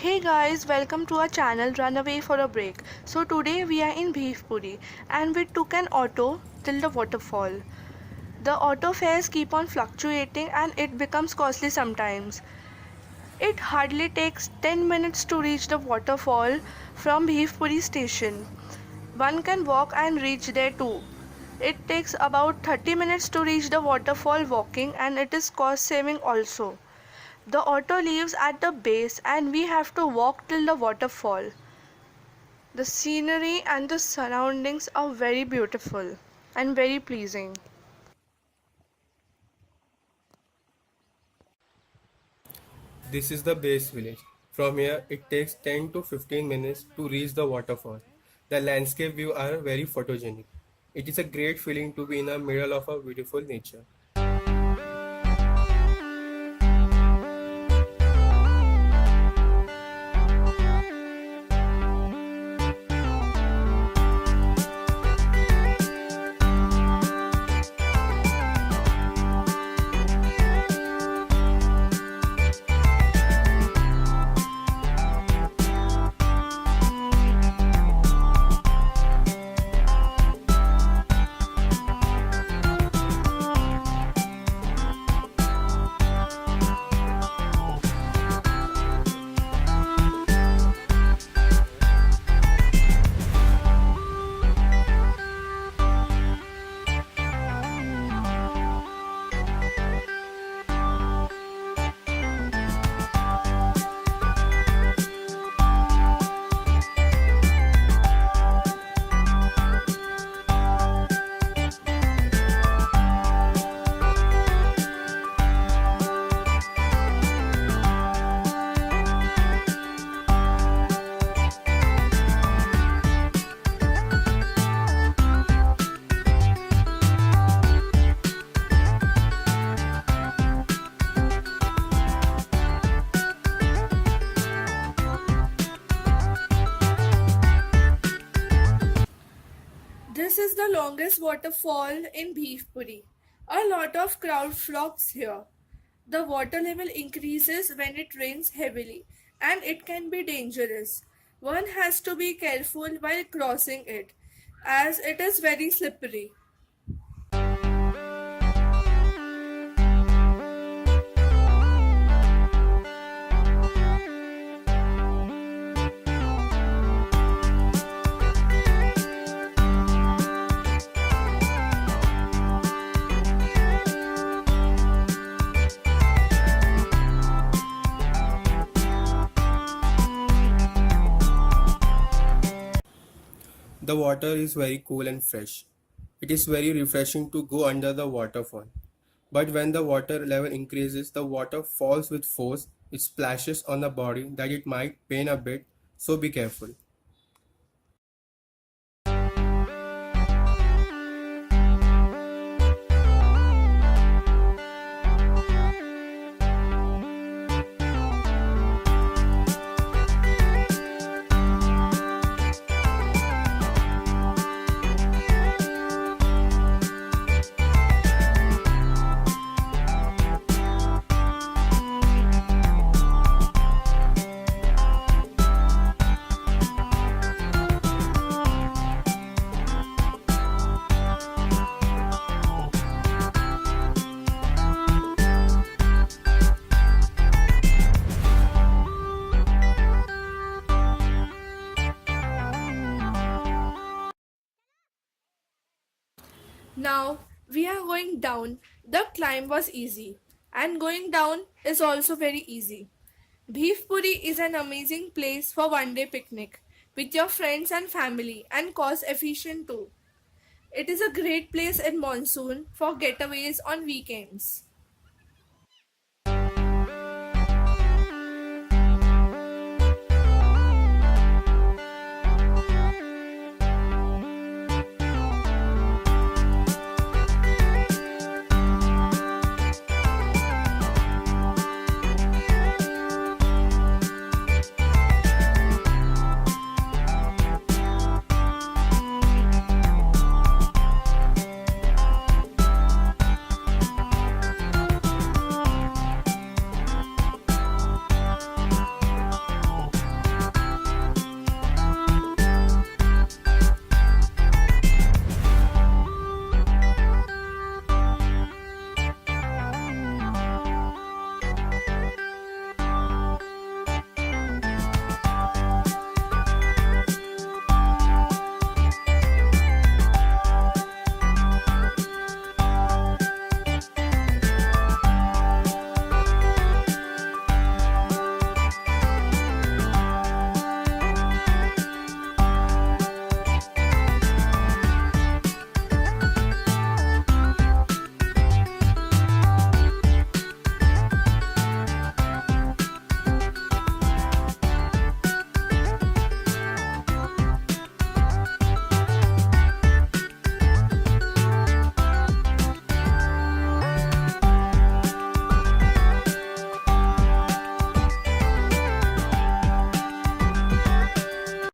Hey guys, welcome to our channel Runaway for a Break. So today we are in Bhivpuri and we took an auto till the waterfall. The auto fares keep on fluctuating and it becomes costly sometimes. It hardly takes 10 minutes to reach the waterfall from Bhivpuri station. One can walk and reach there too. It takes about 30 minutes to reach the waterfall walking and it is cost saving also. The auto leaves at the base and we have to walk till the waterfall. The scenery and the surroundings are very beautiful and very pleasing. This is the base village. From here, it takes 10 to 15 minutes to reach the waterfall. The landscape view are very photogenic. It is a great feeling to be in the middle of a beautiful nature. This is the longest waterfall in Bhivpuri. A lot of crowd flocks here. The water level increases when it rains heavily and it can be dangerous. One has to be careful while crossing it as it is very slippery. The water is very cool and fresh. It is very refreshing to go under the waterfall. But when the water level increases, the water falls with force. It splashes on the body that it might pain a bit, so be careful. Now we are going down. The climb was easy and going down is also very easy. Bhivpuri is an amazing place for one day picnic with your friends and family and cost efficient too. It is a great place in monsoon for getaways on weekends.